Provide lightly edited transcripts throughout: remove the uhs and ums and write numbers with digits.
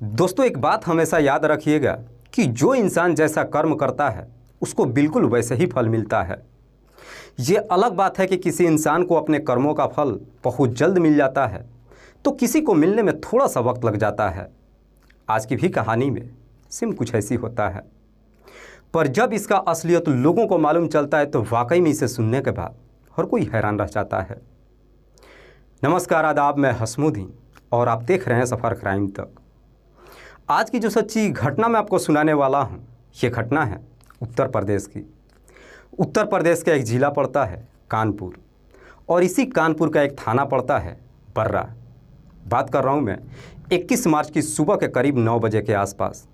दोस्तों, एक बात हमेशा याद रखिएगा कि जो इंसान जैसा कर्म करता है उसको बिल्कुल वैसे ही फल मिलता है। ये अलग बात है कि किसी इंसान को अपने कर्मों का फल बहुत जल्द मिल जाता है तो किसी को मिलने में थोड़ा सा वक्त लग जाता है। आज की भी कहानी में सिम कुछ ऐसी होता है, पर जब इसका असलियत लोगों को मालूम चलता है तो वाकई में इसे सुनने के बाद हर कोई हैरान रह जाता है। नमस्कार, आदाब, मैं हसमुद्दीन और आप देख रहे हैं सफ़र क्राइम तक। आज की जो सच्ची घटना मैं आपको सुनाने वाला हूँ, ये घटना है उत्तर प्रदेश की। उत्तर प्रदेश का एक ज़िला पड़ता है कानपुर और इसी कानपुर का एक थाना पड़ता है बर्रा। बात कर रहा हूँ मैं 21 मार्च की सुबह के करीब 9 बजे के आसपास।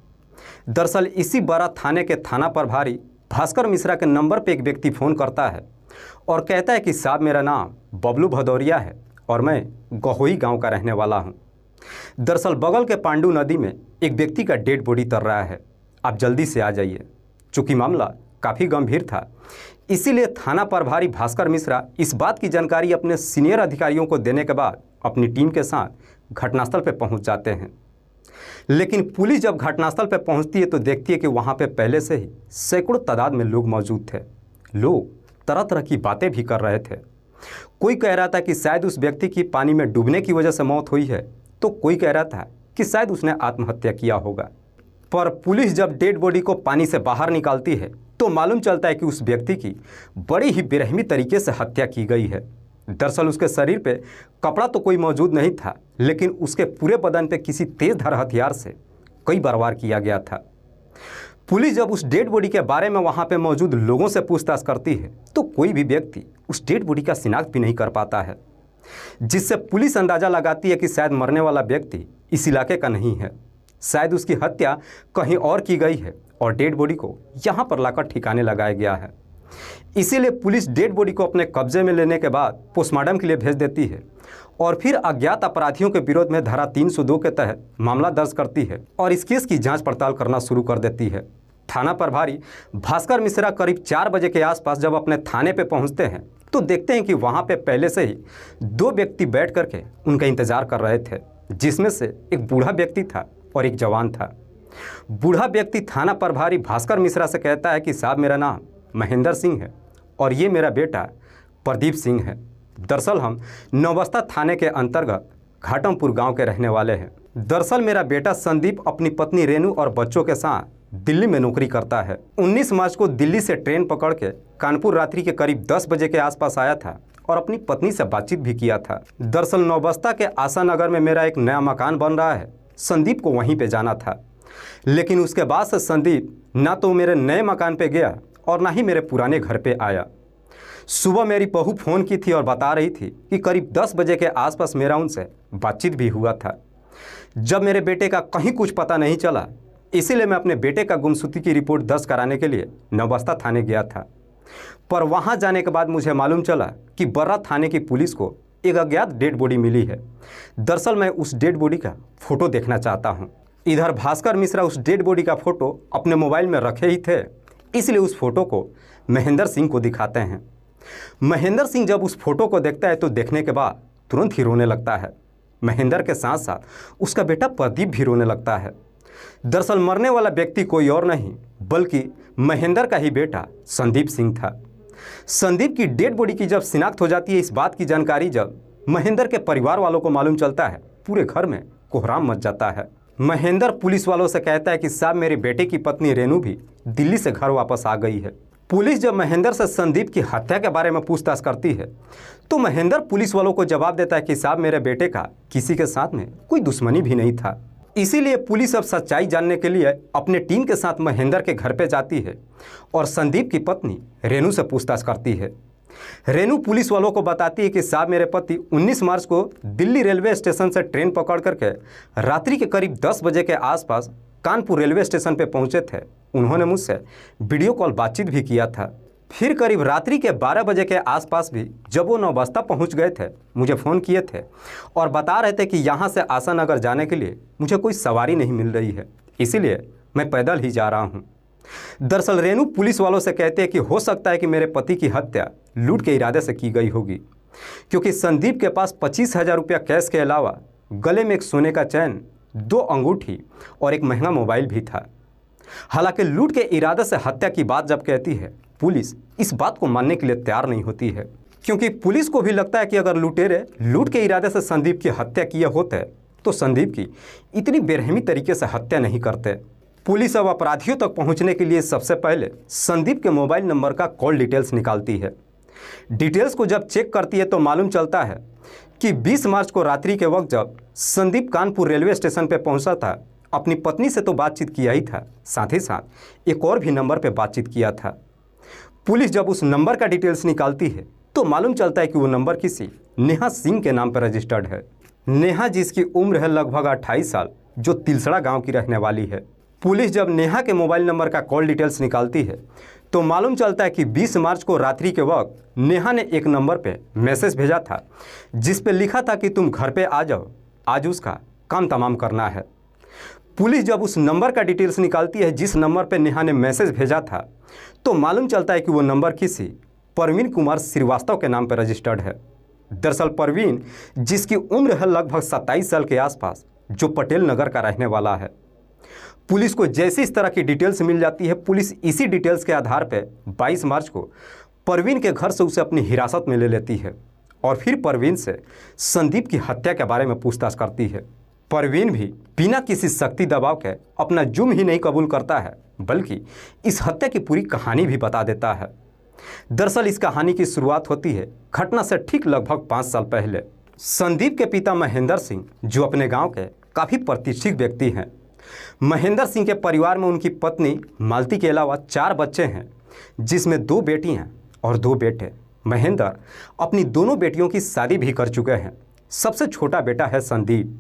दरअसल इसी बर्रा थाने के थाना प्रभारी भास्कर मिश्रा के नंबर पर एक व्यक्ति फ़ोन करता है और कहता है कि साहब, मेरा नाम बबलू भदौरिया है और मैं गहोई गांव का रहने वाला हूं। दरअसल बगल के पांडू नदी में एक व्यक्ति का डेड बॉडी तर रहा है, आप जल्दी से आ जाइए। चूँकि मामला काफ़ी गंभीर था, इसीलिए थाना प्रभारी भास्कर मिश्रा इस बात की जानकारी अपने सीनियर अधिकारियों को देने के बाद अपनी टीम के साथ घटनास्थल पर पहुंच जाते हैं। लेकिन पुलिस जब घटनास्थल पर पहुंचती है तो देखती है कि वहां पे पहले से ही सैकड़ों तादाद में लोग मौजूद थे। लोग तरह तरह की बातें भी कर रहे थे। कोई कह रहा था कि शायद उस व्यक्ति की पानी में डूबने की वजह से मौत हुई है, तो कोई कह रहा था कि शायद उसने आत्महत्या किया होगा। पर पुलिस जब डेड बॉडी को पानी से बाहर निकालती है तो मालूम चलता है कि उस व्यक्ति की बड़ी ही बेरहमी तरीके से हत्या की गई है। दरअसल उसके शरीर पे कपड़ा तो कोई मौजूद नहीं था, लेकिन उसके पूरे बदन पे किसी तेज धार हथियार से कई बार वार किया गया था। पुलिस जब उस डेड बॉडी के बारे में वहां पे मौजूद लोगों से पूछताछ करती है तो कोई भी व्यक्ति उस डेड बॉडी का शिनाख्त भी नहीं कर पाता है, जिससे पुलिस अंदाज़ा लगाती है कि शायद मरने वाला व्यक्ति इस इलाके का नहीं है। शायद उसकी हत्या कहीं और की गई है और डेड बॉडी को यहाँ पर लाकर ठिकाने लगाया गया है। इसीलिए पुलिस डेड बॉडी को अपने कब्जे में लेने के बाद पोस्टमार्टम के लिए भेज देती है और फिर अज्ञात अपराधियों के विरोध में धारा 302 के तहत मामला दर्ज करती है और इस केस की जांच पड़ताल करना शुरू कर देती है। थाना प्रभारी भास्कर मिश्रा करीब 4 बजे के आसपास जब अपने थाने पे पहुंचते हैं तो देखते हैं कि वहां पे पहले से ही 2 व्यक्ति बैठ करके उनका इंतजार कर रहे थे, जिसमें से एक बूढ़ा व्यक्ति था और एक जवान था। बूढ़ा व्यक्ति थाना प्रभारी भास्कर मिश्रा से कहता है कि साहब, मेरा नाम महेंद्र सिंह है और ये मेरा बेटा प्रदीप सिंह है। दरअसल हम नौबस्ता थाने के अंतर्गत घाटमपुर गांव के रहने वाले हैं। दरअसल मेरा बेटा संदीप अपनी पत्नी रेनू और बच्चों के साथ दिल्ली में नौकरी करता है। 19 मार्च को दिल्ली से ट्रेन पकड़ के कानपुर रात्रि के करीब 10 बजे के आसपास आया था और अपनी पत्नी से बातचीत भी किया था। दरअसल नौबस्ता के आशा नगर में मेरा एक नया मकान बन रहा है, संदीप को वहीं पे जाना था। लेकिन उसके बाद से संदीप ना तो मेरे नए मकान पे गया और ना ही मेरे पुराने घर पे आया। सुबह मेरी बहू फ़ोन की थी और बता रही थी कि करीब 10 बजे के आसपास मेरा उनसे बातचीत भी हुआ था। जब मेरे बेटे का कहीं कुछ पता नहीं चला, इसीलिए मैं अपने बेटे का गुमशुदगी की रिपोर्ट दर्ज कराने के लिए नौबस्ता थाने गया था। पर वहां जाने के बाद मुझे मालूम चला कि बर्रा थाने की पुलिस को एक अज्ञात डेड बॉडी मिली है। दरअसल मैं उस डेड बॉडी का फ़ोटो देखना चाहता हूँ। इधर भास्कर मिश्रा उस डेड बॉडी का फ़ोटो अपने मोबाइल में रखे ही थे, इसलिए उस फ़ोटो को महेंद्र सिंह को दिखाते हैं। महेंद्र सिंह जब उस फ़ोटो को देखता है तो देखने के बाद तुरंत ही रोने लगता है। महेंद्र के साथ साथ उसका बेटा प्रदीप भी रोने लगता है। दरअसल मरने वाला व्यक्ति कोई और नहीं बल्कि महेंद्र का ही बेटा संदीप सिंह था। संदीप की डेड बॉडी की जब शिनाख्त हो जाती है, इस बात की जानकारी जब महेंद्र के परिवार वालों को मालूम चलता है, पूरे घर में कोहराम मच जाता है। महेंद्र पुलिस वालों से कहता है कि साहब, मेरे बेटे की पत्नी रेनू भी दिल्ली से घर वापस आ गई है। पुलिस जब महेंद्र से संदीप की हत्या के बारे में पूछताछ करती है तो महेंद्र पुलिस वालों को जवाब देता है कि साहब, मेरे बेटे का किसी के साथ में कोई दुश्मनी भी नहीं था। इसीलिए पुलिस अब सच्चाई जानने के लिए अपने टीम के साथ महेंद्र के घर पे जाती है और संदीप की पत्नी रेनू से पूछताछ करती है। रेनू पुलिस वालों को बताती है कि साहब, मेरे पति 19 मार्च को दिल्ली रेलवे स्टेशन से ट्रेन पकड़ करके रात्रि के करीब 10 बजे के आसपास कानपुर रेलवे स्टेशन पे पहुंचे थे। उन्होंने मुझसे वीडियो कॉल बातचीत भी किया था। फिर करीब रात्रि के 12 बजे के आसपास भी जब वो नौबस्ता पहुंच गए थे, मुझे फ़ोन किए थे और बता रहे थे कि यहाँ से आशा नगर जाने के लिए मुझे कोई सवारी नहीं मिल रही है, इसीलिए मैं पैदल ही जा रहा हूँ। दरअसल रेनू पुलिस वालों से कहते हैं कि हो सकता है कि मेरे पति की हत्या लूट के इरादे से की गई होगी, क्योंकि संदीप के पास 25,000 रुपया कैश के अलावा गले में एक सोने का चैन, 2 अंगूठी और एक महंगा मोबाइल भी था। हालांकि लूट के इरादे से हत्या की बात जब कहती है, पुलिस इस बात को मानने के लिए तैयार नहीं होती है, क्योंकि पुलिस को भी लगता है कि अगर लुटेरे लूट के इरादे से संदीप की हत्या किए होते तो संदीप की इतनी बेरहमी तरीके से हत्या नहीं करते। पुलिस अब अपराधियों तक पहुंचने के लिए सबसे पहले संदीप के मोबाइल नंबर का कॉल डिटेल्स निकालती है। डिटेल्स को जब चेक करती है तो मालूम चलता है कि 20 मार्च को रात्रि के वक्त जब संदीप कानपुर रेलवे स्टेशन पर पहुंचा था, अपनी पत्नी से तो बातचीत किया ही था, साथ ही साथ एक और भी नंबर पर बातचीत किया था। पुलिस जब उस नंबर का डिटेल्स निकालती है तो मालूम चलता है कि वो नंबर किसी नेहा सिंह के नाम पर रजिस्टर्ड है। नेहा जिसकी उम्र है लगभग 28 साल, जो तिलसड़ा गांव की रहने वाली है। पुलिस जब नेहा के मोबाइल नंबर का कॉल डिटेल्स निकालती है तो मालूम चलता है कि 20 मार्च को रात्रि के वक्त नेहा ने एक नंबर पे मैसेज भेजा था, जिस पे लिखा था कि तुम घर पे आ जाओ, आज उसका काम तमाम करना है। पुलिस जब उस नंबर का डिटेल्स निकालती है जिस नंबर पे नेहा ने मैसेज भेजा था, तो मालूम चलता है कि वो नंबर किसी परवीन कुमार श्रीवास्तव के नाम पर रजिस्टर्ड है। दरअसल परवीन, जिसकी उम्र है लगभग 27 साल के आसपास, जो पटेल नगर का रहने वाला है। पुलिस को जैसे इस तरह की डिटेल्स मिल जाती है, पुलिस इसी डिटेल्स के आधार पर 22 मार्च को परवीन के घर से उसे अपनी हिरासत में ले लेती है और फिर परवीन से संदीप की हत्या के बारे में पूछताछ करती है। परवीन भी बिना किसी सख्ती दबाव के अपना जुर्म ही नहीं कबूल करता है, बल्कि इस हत्या की पूरी कहानी भी बता देता है। दरअसल इस कहानी की शुरुआत होती है घटना से ठीक लगभग 5 साल पहले। संदीप के पिता महेंद्र सिंह, जो अपने गांव के काफ़ी प्रतिष्ठित व्यक्ति हैं। महेंद्र सिंह के परिवार में उनकी पत्नी मालती के अलावा 4 बच्चे हैं, जिसमें 2 बेटियां और 2 बेटे। महेंद्र अपनी दोनों बेटियों की शादी भी कर चुके हैं। सबसे छोटा बेटा है संदीप।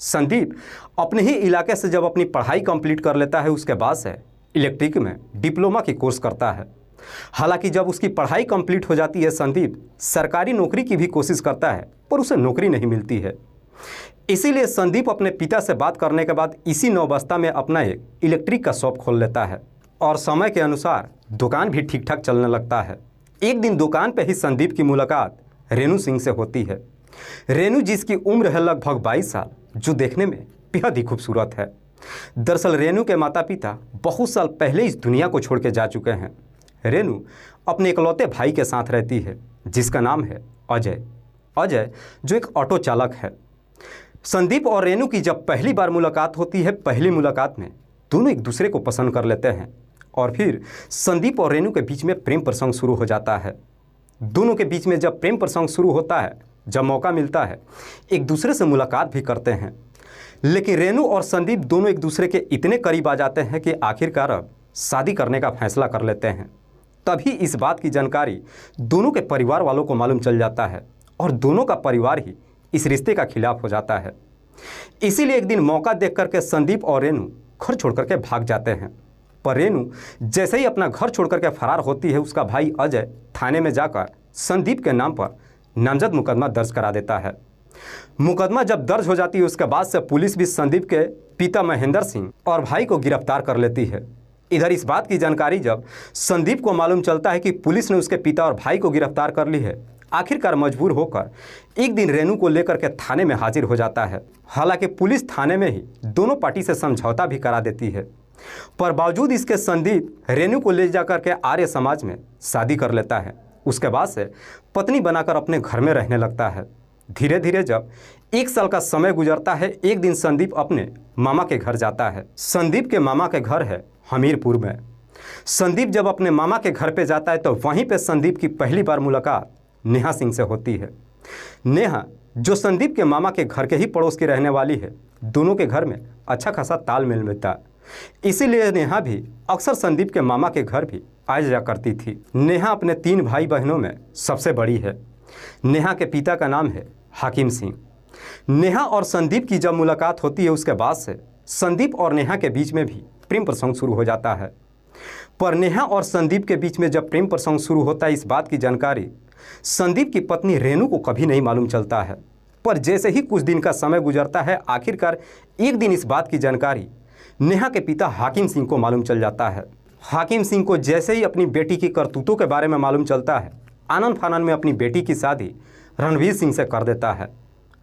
संदीप अपने ही इलाके से जब अपनी पढ़ाई कंप्लीट कर लेता है, उसके बाद से इलेक्ट्रिक में डिप्लोमा की कोर्स करता है। हालांकि जब उसकी पढ़ाई कंप्लीट हो जाती है, संदीप सरकारी नौकरी की भी कोशिश करता है, पर उसे नौकरी नहीं मिलती है। इसीलिए संदीप अपने पिता से बात करने के बाद इसी नौबस्ता में अपना एक इलेक्ट्रिक का शॉप खोल लेता है और समय के अनुसार दुकान भी ठीक ठाक चलने लगता है। एक दिन दुकान पर ही संदीप की मुलाकात रेणु सिंह से होती है। रेणु, जिसकी उम्र है लगभग 22 साल, जो देखने में बेहद ही खूबसूरत है। दरअसल रेणु के माता पिता बहुत साल पहले इस दुनिया को छोड़ के जा चुके हैं। रेणु अपने इकलौते भाई के साथ रहती है, जिसका नाम है अजय। अजय जो एक ऑटो चालक है। संदीप और रेणु की जब पहली बार मुलाकात होती है, पहली मुलाकात में दोनों एक दूसरे को पसंद कर लेते हैं और फिर संदीप और रेणु के बीच में प्रेम प्रसंग शुरू हो जाता है। दोनों के बीच में जब प्रेम प्रसंग शुरू होता है, जब मौका मिलता है, एक दूसरे से मुलाकात भी करते हैं। लेकिन रेणु और संदीप दोनों एक दूसरे के इतने करीब आ जाते हैं कि आखिरकार अब शादी करने का फैसला कर लेते हैं। तभी इस बात की जानकारी दोनों के परिवार वालों को मालूम चल जाता है और दोनों का परिवार ही इस रिश्ते का खिलाफ हो जाता है। इसीलिए एक दिन मौका देख करके संदीप और रेणु घर छोड़ करके भाग जाते हैं। पर रेणु जैसे ही अपना घर छोड़ करके फरार होती है, उसका भाई अजय थाने में जाकर संदीप के नाम पर नामजद मुकदमा दर्ज करा देता है। मुकदमा जब दर्ज हो जाती है, उसके बाद से पुलिस भी संदीप के पिता महेंद्र सिंह और भाई को गिरफ्तार कर लेती है। इधर इस बात की जानकारी जब संदीप को मालूम चलता है कि पुलिस ने उसके पिता और भाई को गिरफ्तार कर ली है, आखिरकार मजबूर होकर एक दिन रेणु को लेकर के थाने में हाजिर हो जाता है। हालांकि पुलिस थाने में ही दोनों पार्टी से समझौता भी करा देती है, पर बावजूद इसके संदीप रेणु को ले जाकर के आर्य समाज में शादी कर लेता है। उसके बाद से पत्नी बनाकर अपने घर में रहने लगता है। धीरे धीरे जब 1 साल का समय गुजरता है, एक दिन संदीप अपने मामा के घर जाता है। संदीप के मामा के घर है हमीरपुर में। संदीप जब अपने मामा के घर पे जाता है तो वहीं पे संदीप की पहली बार मुलाकात नेहा सिंह से होती है। नेहा, जो संदीप के मामा के घर के ही पड़ोस की रहने वाली है, दोनों के घर में अच्छा खासा तालमेल मिलता है। इसीलिए नेहा भी अक्सर संदीप के मामा के घर भी आ जाया करती थी। नेहा अपने 3 भाई बहनों में सबसे बड़ी है। नेहा के पिता का नाम है हाकिम सिंह। नेहा और संदीप की जब मुलाकात होती है, उसके बाद से संदीप और नेहा के बीच में भी प्रेम प्रसंग शुरू हो जाता है। पर नेहा और संदीप के बीच में जब प्रेम प्रसंग शुरू होता है, इस बात की जानकारी संदीप की पत्नी रेणु को कभी नहीं मालूम चलता है। पर जैसे ही कुछ दिन का समय गुजरता है, आखिरकार एक दिन इस बात की जानकारी नेहा के पिता हाकिम सिंह को मालूम चल जाता है। हाकिम सिंह को जैसे ही अपनी बेटी की करतूतों के बारे में मालूम चलता है, आनन फानन में अपनी बेटी की शादी रणवीर सिंह से कर देता है।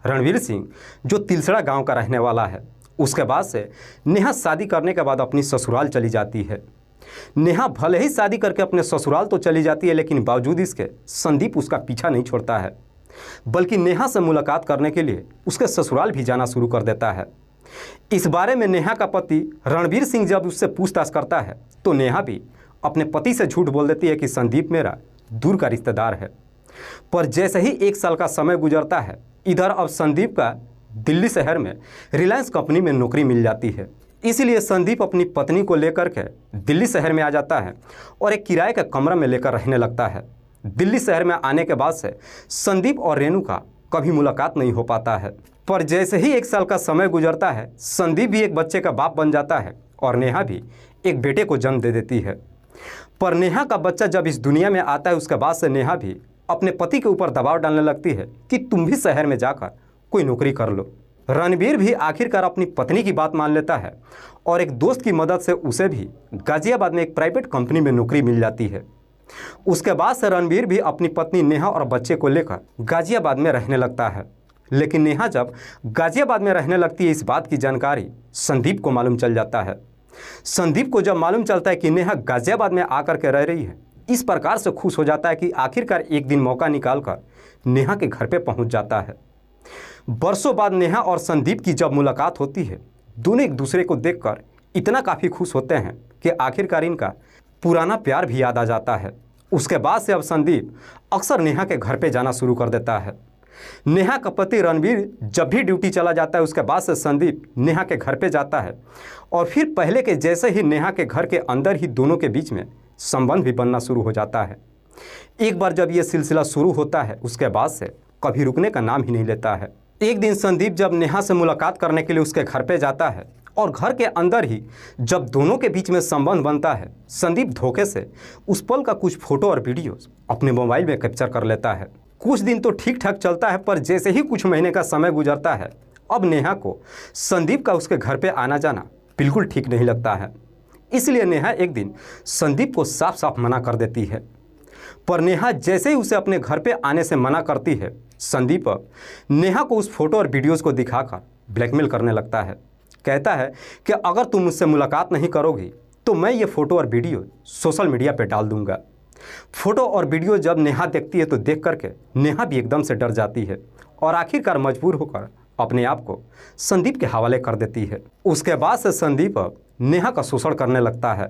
रणवीर सिंह जो तिलसड़ा गांव का रहने वाला है उसके बाद से नेहा शादी करने के बाद अपनी ससुराल चली जाती है। नेहा भले ही शादी करके अपने ससुराल तो चली जाती है, लेकिन बावजूद इसके संदीप उसका पीछा नहीं छोड़ता है, बल्कि नेहा से मुलाकात करने के लिए उसके ससुराल भी जाना शुरू कर देता है। इस बारे में नेहा का पति रणवीर सिंह जब उससे पूछताछ करता है तो नेहा भी अपने पति से झूठ बोल देती है कि संदीप मेरा दूर का रिश्तेदार है। पर जैसे ही 1 साल का समय गुजरता है, इधर अब संदीप का दिल्ली शहर में रिलायंस कंपनी में नौकरी मिल जाती है। इसीलिए संदीप अपनी पत्नी को लेकर के दिल्ली शहर में आ जाता है और एक किराए का कमरा में लेकर रहने लगता है। दिल्ली शहर में आने के बाद से संदीप और रेणु का कभी मुलाकात नहीं हो पाता है। पर जैसे ही 1 साल का समय गुजरता है, संदीप भी एक बच्चे का बाप बन जाता है और नेहा भी एक बेटे को जन्म दे देती है। पर नेहा का बच्चा जब इस दुनिया में आता है, उसके बाद से नेहा भी अपने पति के ऊपर दबाव डालने लगती है कि तुम भी शहर में जाकर कोई नौकरी कर लो। रणवीर भी आखिरकार अपनी पत्नी की बात मान लेता है और एक दोस्त की मदद से उसे भी गाजियाबाद में एक प्राइवेट कंपनी में नौकरी मिल जाती है। उसके बाद से रणवीर भी अपनी पत्नी नेहा और बच्चे को लेकर गाजियाबाद में रहने लगता है। लेकिन नेहा जब गाजियाबाद में रहने लगती है, इस बात की जानकारी संदीप को मालूम चल जाता है। संदीप को जब मालूम चलता है कि नेहा गाजियाबाद में आकर के रह रही है, इस प्रकार से खुश हो जाता है कि आखिरकार एक दिन मौका निकालकर नेहा के घर पे पहुंच जाता है। बरसों बाद नेहा और संदीप की जब मुलाकात होती है, दोनों एक दूसरे को देखकर इतना काफ़ी खुश होते हैं कि आखिरकार इनका पुराना प्यार भी याद आ जाता है। उसके बाद से अब संदीप अक्सर नेहा के घर पे जाना शुरू कर देता है। नेहा का पति रणवीर जब भी ड्यूटी चला जाता है, उसके बाद से संदीप नेहा के घर पे जाता है और फिर पहले के जैसे ही नेहा के घर के अंदर ही दोनों के बीच में संबंध भी बनना शुरू हो जाता है। एक बार जब ये सिलसिला शुरू होता है, उसके बाद से कभी रुकने का नाम ही नहीं लेता है। एक दिन संदीप जब नेहा से मुलाकात करने के लिए उसके घर पे जाता है और घर के अंदर ही जब दोनों के बीच में संबंध बनता है, संदीप धोखे से उस पल का कुछ फोटो और वीडियोस अपने मोबाइल में कैप्चर कर लेता है। कुछ दिन तो ठीक ठाक चलता है, पर जैसे ही कुछ महीने का समय गुजरता है, अब नेहा को संदीप का उसके घर पे आना जाना बिल्कुल ठीक नहीं लगता है। इसलिए नेहा एक दिन संदीप को साफ साफ मना कर देती है। पर नेहा जैसे ही उसे अपने घर पे आने से मना करती है, संदीप नेहा को उस फोटो और वीडियोस को दिखाकर ब्लैकमेल करने लगता है। कहता है कि अगर तुम मुझसे मुलाकात नहीं करोगी तो मैं ये फ़ोटो और वीडियो सोशल मीडिया पे डाल दूंगा। फ़ोटो और वीडियो जब नेहा देखती है तो देख करके नेहा भी एकदम से डर जाती है और आखिरकार मजबूर होकर अपने आप को संदीप के हवाले कर देती है। उसके बाद से संदीप नेहा का शोषण करने लगता है।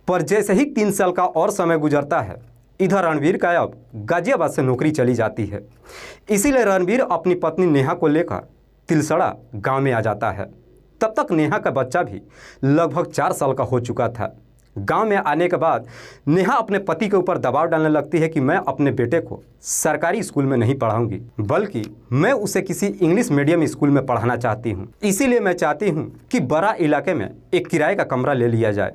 पर जैसे ही 3 साल का और समय गुजरता है, इधर रणवीर का अब गाजियाबाद से नौकरी चली जाती है। इसीलिए रणवीर अपनी पत्नी नेहा को लेकर तिलसड़ा गांव में आ जाता है। तब तक नेहा का बच्चा भी लगभग 4 साल का हो चुका था। गांव में आने के बाद नेहा अपने पति के ऊपर दबाव डालने लगती है कि मैं अपने बेटे को सरकारी स्कूल में नहीं पढ़ाऊंगी, बल्कि मैं उसे किसी इंग्लिश मीडियम स्कूल में पढ़ाना चाहती हूं। इसीलिए मैं चाहती हूं कि बड़ा इलाके में एक किराए का कमरा ले लिया जाए।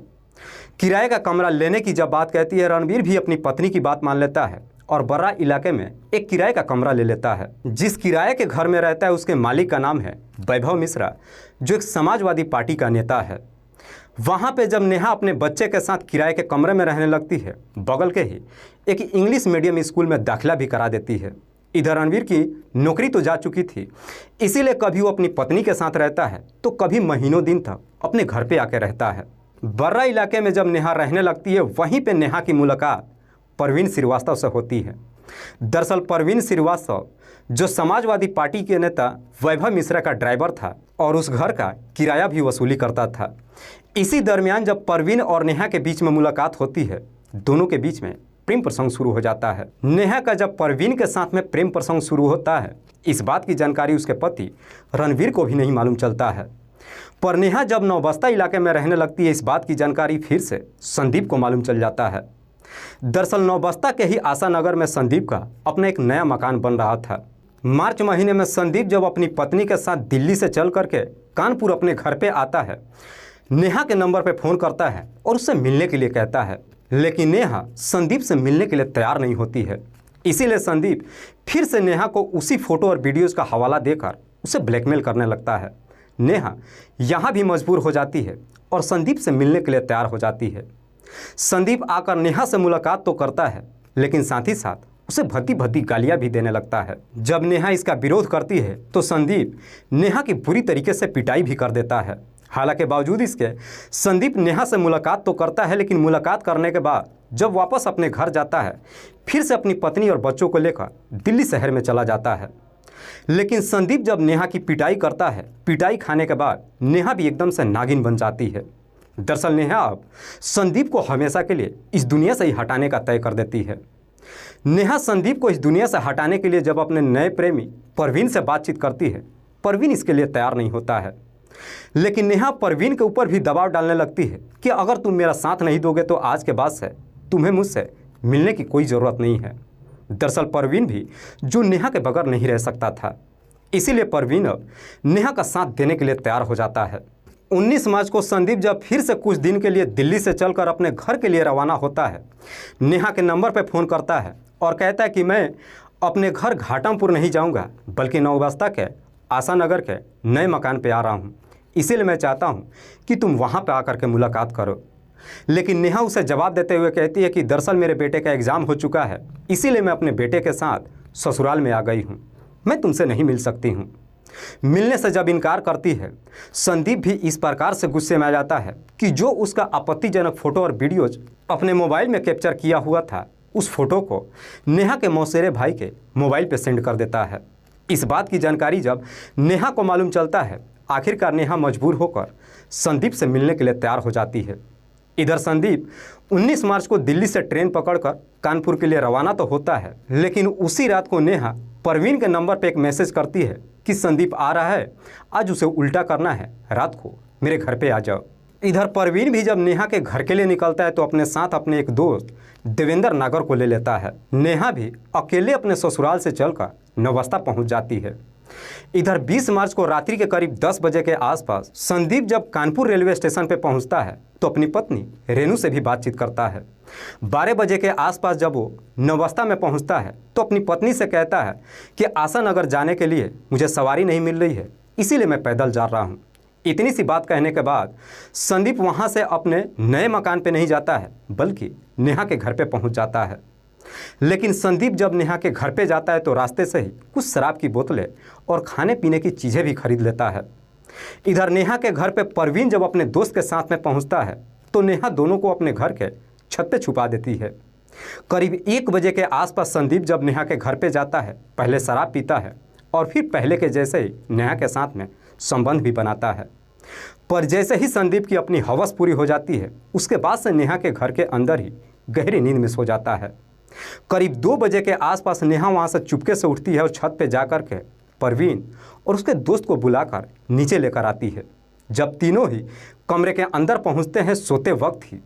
किराए का कमरा लेने की जब बात कहती है, रणवीर भी अपनी पत्नी की बात मान लेता है और बड़ा इलाके में एक किराए का कमरा ले लेता है। जिस किराए के घर में रहता है उसके मालिक का नाम है वैभव मिश्रा, जो एक समाजवादी पार्टी का नेता है। वहाँ पे जब नेहा अपने बच्चे के साथ किराए के कमरे में रहने लगती है, बगल के ही एक इंग्लिश मीडियम स्कूल में दाखिला भी करा देती है। इधर रणवीर की नौकरी तो जा चुकी थी, इसीलिए कभी वो अपनी पत्नी के साथ रहता है तो कभी महीनों दिन तक अपने घर पे आके रहता है। बर्रा इलाके में जब नेहा रहने लगती है, वहीं पे नेहा की मुलाकात परवीन श्रीवास्तव से होती है। दरअसल परवीन श्रीवास्तव जो समाजवादी पार्टी के नेता वैभव मिश्रा का ड्राइवर था और उस घर का किराया भी वसूली करता था। इसी दरमियान जब परवीन और नेहा के बीच में मुलाकात होती है, दोनों के बीच में प्रेम प्रसंग शुरू हो जाता है। नेहा का जब परवीन के साथ में प्रेम प्रसंग शुरू होता है, इस बात की जानकारी उसके पति रणवीर को भी नहीं मालूम चलता है। पर नेहा जब नौबस्ता इलाके में रहने लगती है, इस बात की जानकारी फिर से संदीप को मालूम चल जाता है। दरअसल नौबस्ता के ही आशा नगर में संदीप का अपना एक नया मकान बन रहा था। मार्च महीने में संदीप जब अपनी पत्नी के साथ दिल्ली से चल करके कानपुर अपने घर पे आता है, नेहा के नंबर पे फ़ोन करता है और उससे मिलने के लिए कहता है, लेकिन नेहा संदीप से मिलने के लिए तैयार नहीं होती है। इसीलिए संदीप फिर से नेहा को उसी फ़ोटो और वीडियोज़ का हवाला देकर उसे ब्लैकमेल करने लगता है। नेहा यहाँ भी मजबूर हो जाती है और संदीप से मिलने के लिए तैयार हो जाती है। संदीप आकर नेहा से मुलाकात तो करता है, लेकिन साथ ही साथ उसे भद्दी भद्दी गालियां भी देने लगता है। जब नेहा इसका विरोध करती है तो संदीप नेहा की बुरी तरीके से पिटाई भी कर देता है। हालांकि बावजूद इसके संदीप नेहा से मुलाकात तो करता है, लेकिन मुलाकात करने के बाद जब वापस अपने घर जाता है फिर से अपनी पत्नी और बच्चों को लेकर दिल्ली शहर में चला जाता है। लेकिन संदीप जब नेहा की पिटाई करता है, पिटाई खाने के बाद नेहा भी एकदम से नागिन बन जाती है। दरअसल नेहा अब संदीप को हमेशा के लिए इस दुनिया से ही हटाने का तय कर देती है। नेहा संदीप को इस दुनिया से हटाने के लिए जब अपने नए प्रेमी परवीन से बातचीत करती है, परवीन इसके लिए तैयार नहीं होता है। लेकिन नेहा परवीन के ऊपर भी दबाव डालने लगती है कि अगर तुम मेरा साथ नहीं दोगे तो आज के बाद से तुम्हें मुझसे मिलने की कोई ज़रूरत नहीं है। दरअसल परवीन भी जो नेहा के बगैर नहीं रह सकता था, इसीलिए परवीन अब नेहा का साथ देने के लिए तैयार हो जाता है। 19 मार्च को संदीप जब फिर से कुछ दिन के लिए दिल्ली से चलकर अपने घर के लिए रवाना होता है, नेहा के नंबर पर फ़ोन करता है और कहता है कि मैं अपने घर घाटमपुर नहीं जाऊंगा, बल्कि नौबस्ता के आशानगर के नए मकान पे आ रहा हूं। इसीलिए मैं चाहता हूं कि तुम वहां पे आकर के मुलाकात करो। लेकिन नेहा उसे जवाब देते हुए कहती है कि दरअसल मेरे बेटे का एग्ज़ाम हो चुका है, इसीलिए मैं अपने बेटे के साथ ससुराल में आ गई हूँ, मैं तुमसे नहीं मिल सकती हूँ। मिलने से जब इनकार करती है, संदीप भी इस प्रकार से गुस्से में आ जाता है कि जो उसका आपत्तिजनक फ़ोटो और वीडियोज अपने मोबाइल में कैप्चर किया हुआ था, उस फोटो को नेहा के मौसेरे भाई के मोबाइल पर सेंड कर देता है। इस बात की जानकारी जब नेहा को मालूम चलता है, आखिरकार नेहा मजबूर होकर संदीप से मिलने के लिए तैयार हो जाती है। इधर संदीप 19 मार्च को दिल्ली से ट्रेन पकड़कर कानपुर के लिए रवाना तो होता है, लेकिन उसी रात को नेहा परवीन के नंबर पर एक मैसेज करती है कि संदीप आ रहा है, आज उसे उल्टा करना है, रात को मेरे घर पे आ जाओ। इधर परवीन भी जब नेहा के घर के लिए निकलता है तो अपने साथ अपने एक दोस्त देवेंद्र नागर को ले लेता है। नेहा भी अकेले अपने ससुराल से चलकर नौबस्ता पहुंच जाती है। इधर 20 मार्च को रात्रि के करीब 10 बजे के आसपास संदीप जब कानपुर रेलवे स्टेशन पर पहुंचता है तो अपनी पत्नी रेनू से भी बातचीत करता है। 12 बजे के आसपास जब वो नौबस्ता में पहुंचता है तो अपनी पत्नी से कहता है कि आशानगर जाने के लिए मुझे सवारी नहीं मिल रही है, इसीलिए मैं पैदल जा रहा हूँ। इतनी सी बात कहने के बाद संदीप वहाँ से अपने नए मकान पे नहीं जाता है, बल्कि नेहा के घर पे पहुँच जाता है। लेकिन संदीप जब नेहा के घर पे जाता है तो रास्ते से ही कुछ शराब की बोतलें और खाने पीने की चीज़ें भी खरीद लेता है। इधर नेहा के घर पे परवीन जब अपने दोस्त के साथ में पहुंचता है तो नेहा दोनों को अपने घर के छत पे छुपा देती है। करीब 1 बजे के आसपास संदीप जब नेहा के घर पे जाता है, पहले शराब पीता है और फिर पहले के जैसे ही नेहा के साथ में संबंध भी बनाता है। पर जैसे ही संदीप की अपनी हवस पूरी हो जाती है, उसके बाद से नेहा के घर के अंदर ही गहरी नींद में सो जाता है। करीब 2 बजे के आसपास नेहा वहाँ से चुपके से उठती है और छत पे जाकर के परवीन और उसके दोस्त को बुलाकर नीचे लेकर आती है। जब तीनों ही कमरे के अंदर पहुँचते हैं, सोते वक्त ही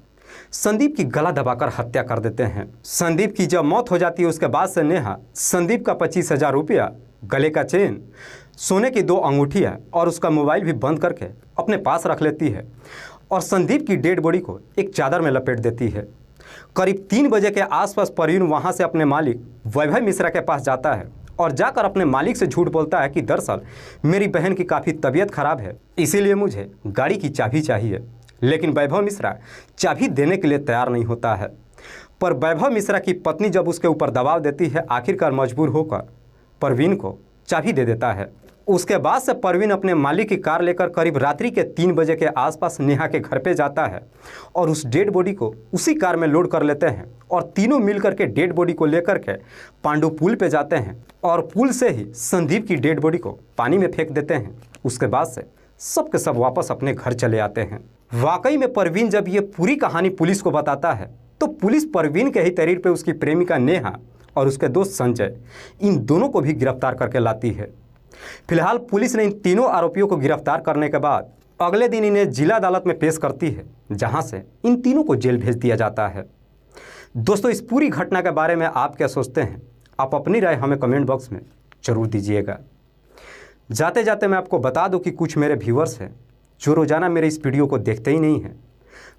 संदीप की गला दबाकर हत्या कर देते हैं। संदीप की जब मौत हो जाती है उसके बाद से नेहा संदीप का 25,000 रुपया, गले का चेन, सोने की 2 अंगूठियाँ और उसका मोबाइल भी बंद करके अपने पास रख लेती है और संदीप की डेड बॉडी को एक चादर में लपेट देती है। करीब 3 बजे के आसपास परवीन वहाँ से अपने मालिक वैभव मिश्रा के पास जाता है और जाकर अपने मालिक से झूठ बोलता है कि दरअसल मेरी बहन की काफ़ी तबीयत खराब है, इसीलिए मुझे गाड़ी की चाबी चाहिए। लेकिन वैभव मिश्रा चाबी देने के लिए तैयार नहीं होता है। पर वैभव मिश्रा की पत्नी जब उसके ऊपर दबाव देती है, आखिरकार मजबूर होकर परवीन को चाबी दे देता है। उसके बाद से परवीन अपने मालिक की कार लेकर करीब रात्रि के 3 बजे के आसपास नेहा के घर पे जाता है और उस डेड बॉडी को उसी कार में लोड कर लेते हैं और तीनों मिलकर के डेड बॉडी को लेकर के पांडु पुल पे जाते हैं और पुल से ही संदीप की डेड बॉडी को पानी में फेंक देते हैं। उसके बाद से सब के सब वापस अपने घर चले आते हैं। वाकई में परवीन जब ये पूरी कहानी पुलिस को बताता है तो पुलिस परवीन के ही तहरीर पे उसकी प्रेमिका नेहा और उसके दोस्त संजय, इन दोनों को भी गिरफ्तार करके लाती है। फिलहाल पुलिस ने इन तीनों आरोपियों को गिरफ्तार करने के बाद अगले दिन इन्हें जिला अदालत में पेश करती है, जहां से इन तीनों को जेल भेज दिया जाता है। दोस्तों, इस पूरी घटना के बारे में आप क्या सोचते हैं? आप अपनी राय हमें कमेंट बॉक्स में ज़रूर दीजिएगा। जाते जाते मैं आपको बता दूं कि कुछ मेरे व्यूअर्स हैं जो रोज़ाना मेरे इस वीडियो को देखते ही नहीं हैं,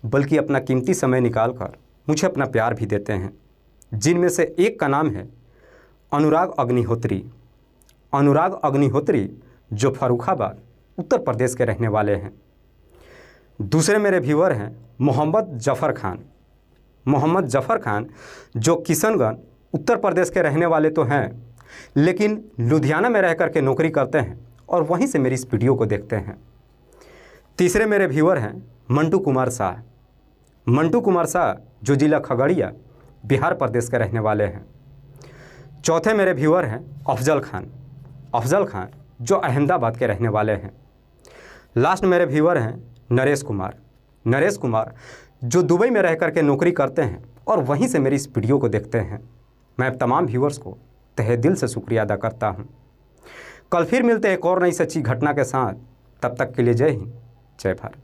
बल्कि अपना कीमती समय निकाल कर मुझे अपना प्यार भी देते हैं, जिनमें से एक का नाम है अनुराग अग्निहोत्री। अनुराग अग्निहोत्री जो फर्रुखाबाद उत्तर प्रदेश के रहने वाले हैं। दूसरे मेरे व्यूअर हैं मोहम्मद जफ़र खान। मोहम्मद जफ़र खान जो किशनगंज उत्तर प्रदेश के रहने वाले तो हैं, लेकिन लुधियाना में रह कर के नौकरी करते हैं और वहीं से मेरी इस वीडियो को देखते हैं। तीसरे मेरे व्यूअर हैं मंटू कुमार शाह। मंटू कुमार शाह जो जिला खगड़िया बिहार प्रदेश के रहने वाले हैं। चौथे मेरे व्यूअर हैं अफजल खान। अफजल खान जो अहमदाबाद के रहने वाले हैं। लास्ट मेरे व्यूअर हैं नरेश कुमार। नरेश कुमार जो दुबई में रह कर के नौकरी करते हैं और वहीं से मेरी इस वीडियो को देखते हैं। मैं तमाम व्यूअर्स को तहे दिल से शुक्रिया अदा करता हूं। कल फिर मिलते हैं एक और नई सच्ची घटना के साथ। तब तक के लिए जय हिंद, जय भारत।